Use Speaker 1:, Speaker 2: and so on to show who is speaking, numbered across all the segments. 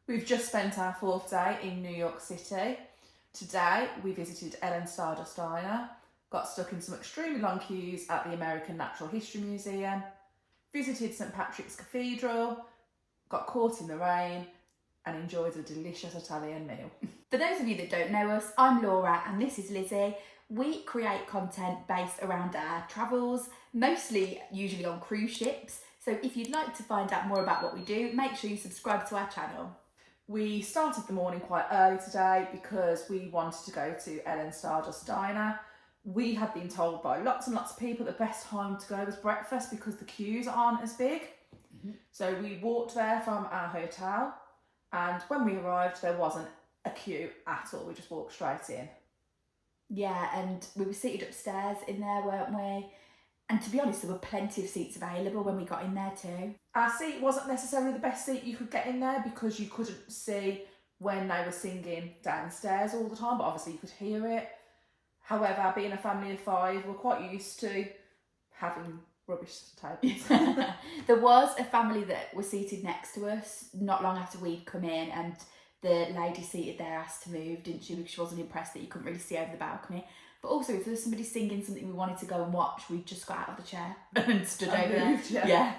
Speaker 1: We've just spent our 4th day in New York City. Today we visited Stardust Diner, got stuck in some extremely long queues at the American Natural History Museum, visited St Patrick's Cathedral, got caught in the rain and enjoyed a delicious Italian meal.
Speaker 2: For those of you that don't know us, I'm Laura and this is Lizzie. We create content based around our travels, usually on cruise ships. So if you'd like to find out more about what we do, make sure you subscribe to our channel.
Speaker 1: We started the morning quite early today because we wanted to go to Stardust Diner. We had been told by lots and lots of people the best time to go was breakfast because the queues aren't as big. So we walked there from our hotel, and when we arrived there wasn't a queue at all. We just walked straight in.
Speaker 2: Yeah, and we were seated upstairs in there, weren't we? And to be honest, there were plenty of seats available when we got in there too.
Speaker 1: Our seat wasn't necessarily the best seat you could get in there because you couldn't see when they were singing downstairs all the time, but obviously you could hear it. However, being a family of 5, we're quite used to having rubbish tables.
Speaker 2: There was a family that was seated next to us not long after we'd come in, and the lady seated there asked to move, didn't she? Because she wasn't impressed that you couldn't really see over the balcony. But also, if there was somebody singing something we wanted to go and watch, we just got out of the chair and stood over there. Yeah.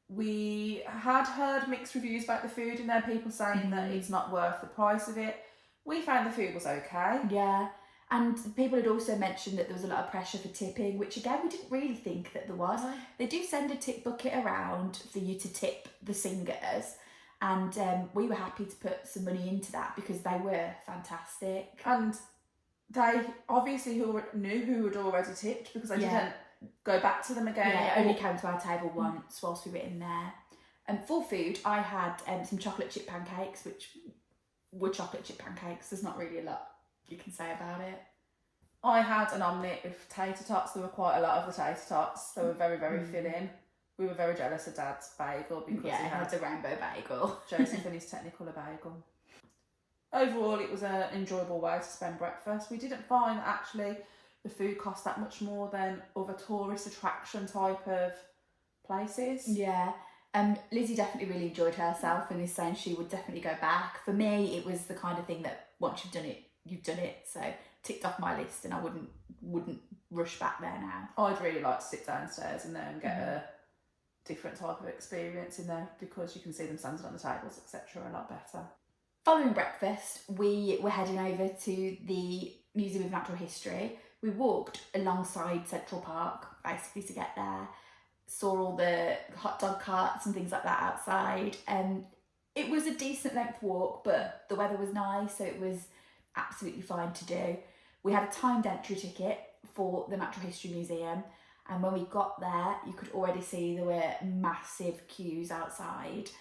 Speaker 1: We had heard mixed reviews about the food in there, people saying that it's not worth the price of it. We found the food was okay.
Speaker 2: Yeah. And people had also mentioned that there was a lot of pressure for tipping, which again, we didn't really think that there was.
Speaker 1: No.
Speaker 2: They do send a tip bucket around for you to tip the singers. And we were happy to put some money into that because they were fantastic.
Speaker 1: And they obviously knew who had already tipped because they didn't go back to them again.
Speaker 2: Yeah, it only came to our table once whilst we were in there. And for food, I had some chocolate chip pancakes, which were chocolate chip pancakes. There's not really a lot you can say about it.
Speaker 1: I had an omelette with tater tots. There were quite a lot of the tater tots. They were very, very filling. We were very jealous of Dad's bagel because he had
Speaker 2: a rainbow bagel.
Speaker 1: Joseph and his Technicolor bagel. Overall, it was an enjoyable way to spend breakfast. We didn't find that actually the food cost that much more than other tourist attraction type of places.
Speaker 2: Yeah. Lizzie definitely really enjoyed herself and is saying she would definitely go back. For me, it was the kind of thing that once you've done it, you've done it. So ticked off my list, and I wouldn't rush back there now.
Speaker 1: I'd really like to sit downstairs in there and get a different type of experience in there because you can see them standing on the tables, etc. a lot better.
Speaker 2: Following breakfast, we were heading over to the Museum of Natural History. We walked alongside Central Park, basically, to get there. Saw all the hot dog carts and things like that outside. It was a decent length walk, but the weather was nice, so it was absolutely fine to do. We had a timed entry ticket for the Natural History Museum, and when we got there, you could already see there were massive queues outside.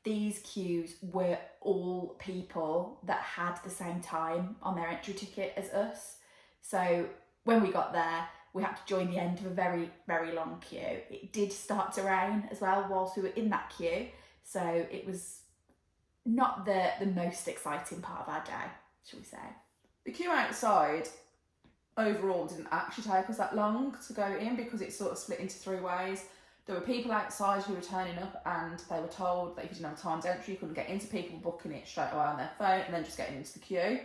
Speaker 2: These queues were all people that had the same time on their entry ticket as us. So when we got there, we had to join the end of a very, very long queue. It did start to rain as well whilst we were in that queue. So it was not the most exciting part of our day, shall we say.
Speaker 1: The queue outside overall didn't actually take us that long to go in because it sort of split into 3 ways. There were people outside who were turning up and they were told that if you didn't have a timed entry, you couldn't get into. People booking it straight away on their phone and then just getting into the queue.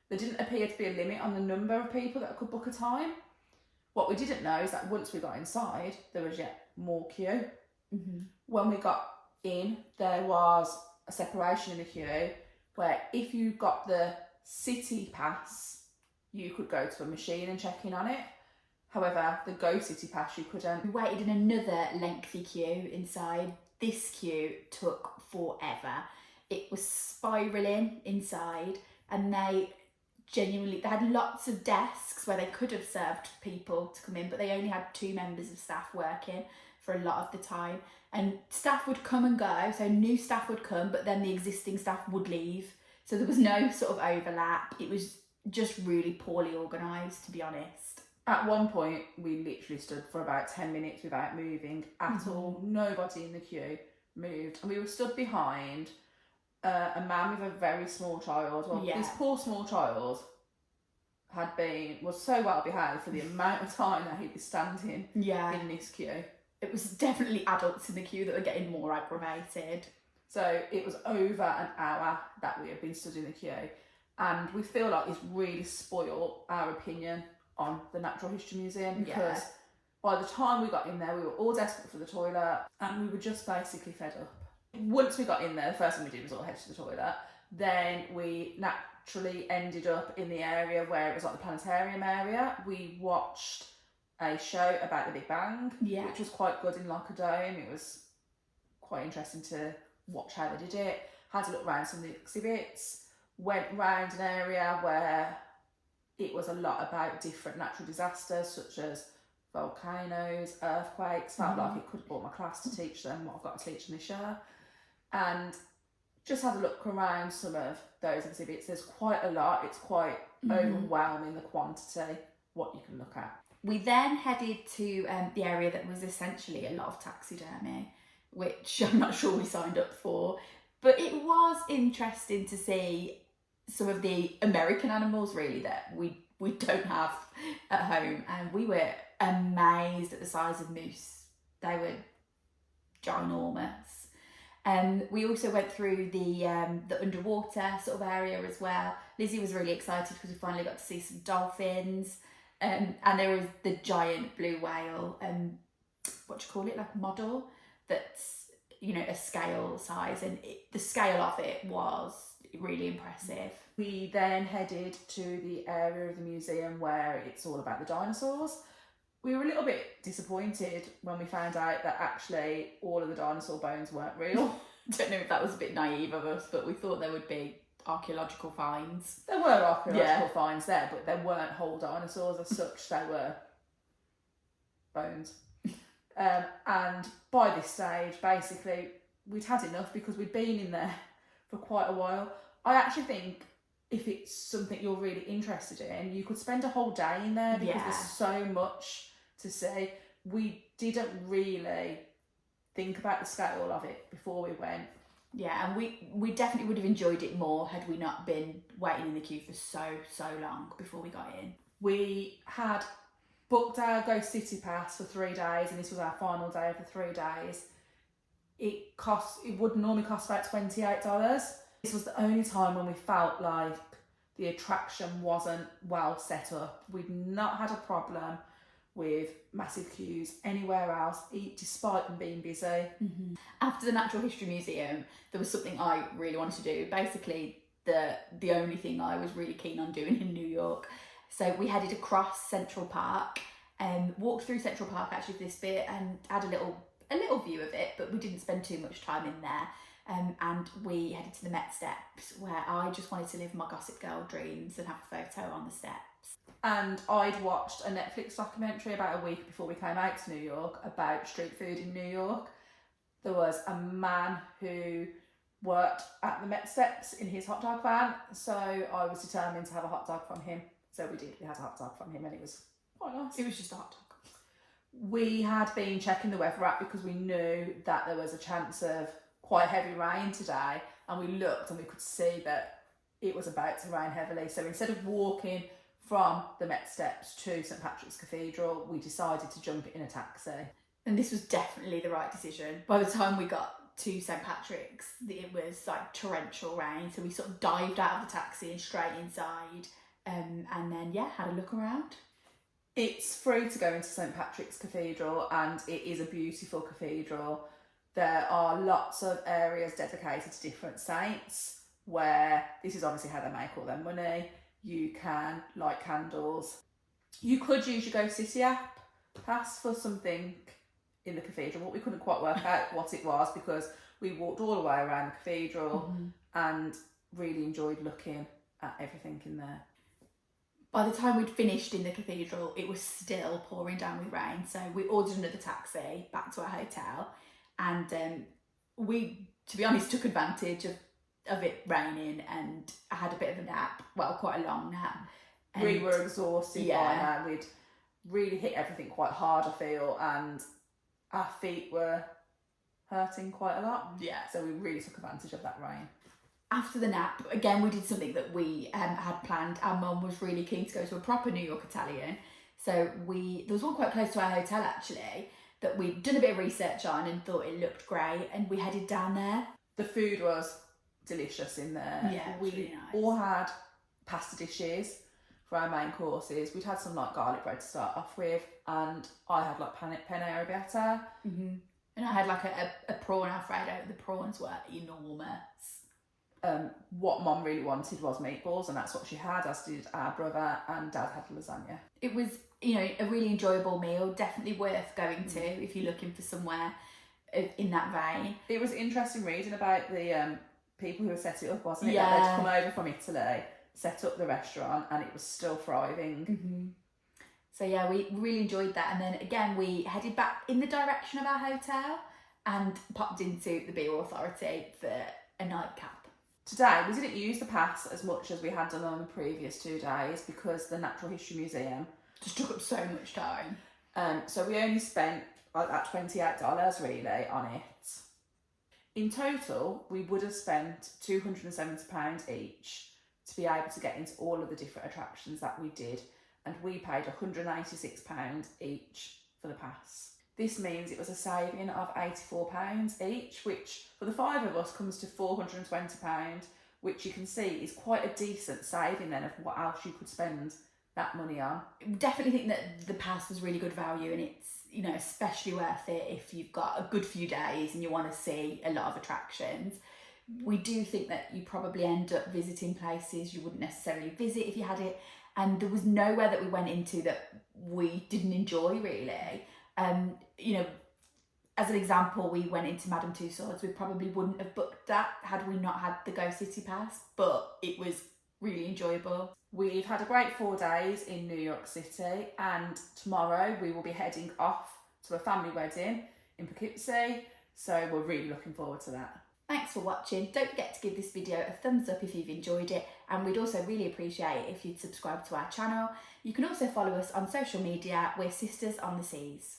Speaker 1: There didn't appear to be a limit on the number of people that could book a time. What we didn't know is that once we got inside, there was yet more queue. When we got in, there was a separation in the queue where if you got the city pass, you could go to a machine and check in on it. However, the Go City Pass, you couldn't.
Speaker 2: We waited in another lengthy queue inside. This queue took forever. It was spiralling inside, and they had lots of desks where they could have served people to come in, but they only had 2 members of staff working for a lot of the time. And staff would come and go, so new staff would come, but then the existing staff would leave. So there was no sort of overlap. It was just really poorly organised, to be honest.
Speaker 1: At one point, we literally stood for about 10 minutes without moving at all. Nobody in the queue moved. And we were stood behind a man with a very small child. Well, this poor small child was so well behaved for the amount of time that he was standing in this queue.
Speaker 2: It was definitely adults in the queue that were getting more aggravated.
Speaker 1: So it was over an hour that we had been stood in the queue, and we feel like it's really spoiled our opinion on the Natural History Museum, because by the time we got in there, we were all desperate for the toilet, and we were just basically fed up. Once we got in there, the first thing we did was all head to the toilet. Then we naturally ended up in the area where it was like the planetarium area. We watched a show about the Big Bang, which was quite good in like a dome. It was quite interesting to watch how they did it. Had a look around some of the exhibits. Went round an area where it was a lot about different natural disasters, such as volcanoes, earthquakes. Felt like it could have brought my class to teach them what I've got to teach them this year. And just had a look around some of those exhibits. There's quite a lot. It's quite overwhelming, the quantity, what you can look at.
Speaker 2: We then headed to the area that was essentially a lot of taxidermy, which I'm not sure we signed up for. But it was interesting to see some of the American animals, really, that we don't have at home. And we were amazed at the size of moose. They were ginormous. We also went through the underwater sort of area as well. Lizzie was really excited because we finally got to see some dolphins. And there was the giant blue whale, what do you call it, like model, that's, you know, a scale size, and the scale of it was really impressive.
Speaker 1: We then headed to the area of the museum where it's all about the dinosaurs. We were a little bit disappointed when we found out that actually all of the dinosaur bones weren't real.
Speaker 2: I don't know if that was a bit naive of us, but we thought there would be archaeological finds.
Speaker 1: There were archaeological finds there, but there weren't whole dinosaurs as such. They were bones. And by this stage, basically, we'd had enough because we'd been in there for quite a while. I actually think if it's something you're really interested in, you could spend a whole day in there because there's so much to see. We didn't really think about the scale of it before we went.
Speaker 2: Yeah, and we definitely would have enjoyed it more had we not been waiting in the queue for so long before we got in.
Speaker 1: We had booked our Ghost City pass for 3 days, and this was our final day of the 3 days. It would normally cost about $28. This was the only time when we felt like the attraction wasn't well set up. We'd not had a problem with massive queues anywhere else, despite them being busy.
Speaker 2: After the Natural History Museum, there was something I really wanted to do. Basically, the only thing I was really keen on doing in New York. So we headed across Central Park and walked through Central Park actually for this bit, and had a little view of it, but we didn't spend too much time in there. And we headed to the Met Steps, where I just wanted to live my Gossip Girl dreams and have a photo on the steps.
Speaker 1: And I'd watched a Netflix documentary about a week before we came out to New York about street food in New York. There was a man who worked at the Met Steps in his hot dog van, so I was determined to have a hot dog from him. So we did. We had a hot dog from him, and it was quite nice.
Speaker 2: It was just a hot dog.
Speaker 1: We had been checking the weather app because we knew that there was a chance of quite heavy rain today, and we looked and we could see that it was about to rain heavily. So instead of walking from the Met Steps to St Patrick's Cathedral, we decided to jump in a taxi.
Speaker 2: And this was definitely the right decision. By the time we got to St Patrick's, it was like torrential rain, so we sort of dived out of the taxi and straight inside, and then had a look around.
Speaker 1: It's free to go into St Patrick's Cathedral, and it is a beautiful cathedral. There are lots of areas dedicated to different saints, where this is obviously how they make all their money. You can light candles. You could use your Go City app pass for something in the cathedral, but we couldn't quite work out what it was because we walked all the way around the cathedral and really enjoyed looking at everything in there.
Speaker 2: By the time we'd finished in the cathedral, it was still pouring down with rain, so we ordered another taxi back to our hotel, and we, to be honest, took advantage of it raining, and I had a bit of a nap, well, quite a long nap. And
Speaker 1: we were exhausted by now. We'd really hit everything quite hard, I feel, and our feet were hurting quite a lot.
Speaker 2: Yeah.
Speaker 1: So we really took advantage of that rain.
Speaker 2: After the nap, again, we did something that we had planned. Our mum was really keen to go to a proper New York Italian. So there was one quite close to our hotel, actually, that we'd done a bit of research on and thought it looked great, and we headed down there.
Speaker 1: The food was delicious in there.
Speaker 2: Yeah, it
Speaker 1: we
Speaker 2: was really nice.
Speaker 1: all had pasta dishes for our main courses. We'd had some like garlic bread to start off with, and I had like penne arrabbiata.
Speaker 2: Mm-hmm. And I had like a prawn alfredo. The prawns were enormous.
Speaker 1: What Mum really wanted was meatballs, and that's what she had, as did our brother, and Dad had lasagna.
Speaker 2: It was, you know, a really enjoyable meal, definitely worth going to if you're looking for somewhere in that vein.
Speaker 1: It was interesting reading about the people who had set it up, wasn't it?
Speaker 2: Yeah.
Speaker 1: That they'd come over from Italy, set up the restaurant, and it was still thriving.
Speaker 2: Mm-hmm. So yeah, we really enjoyed that. And then again, we headed back in the direction of our hotel and popped into the Beer Authority for a nightcap.
Speaker 1: Today, we didn't use the pass as much as we had done on the previous 2 days because the Natural History Museum
Speaker 2: Just took up so much time.
Speaker 1: So we only spent like that $28 really on it. In total, we would have spent £270 each to be able to get into all of the different attractions that we did, and we paid £186 each for the pass. This means it was a saving of £84 each, which for the 5 of us comes to £420, which you can see is quite a decent saving then of what else you could spend that money on.
Speaker 2: Definitely think that the pass was really good value, and it's, you know, especially worth it if you've got a good few days and you want to see a lot of attractions. We do think that you probably end up visiting places you wouldn't necessarily visit if you had it, and there was nowhere that we went into that we didn't enjoy really. You know, as an example, we went into Madame Tussauds. We probably wouldn't have booked that had we not had the Go City Pass, but it was really enjoyable.
Speaker 1: We've had a great 4 days in New York City, and tomorrow we will be heading off to a family wedding in Poughkeepsie, so we're really looking forward to that.
Speaker 2: Thanks for watching. Don't forget to give this video a thumbs up if you've enjoyed it, and we'd also really appreciate it if you'd subscribe to our channel. You can also follow us on social media. We're Sisters on the Seas.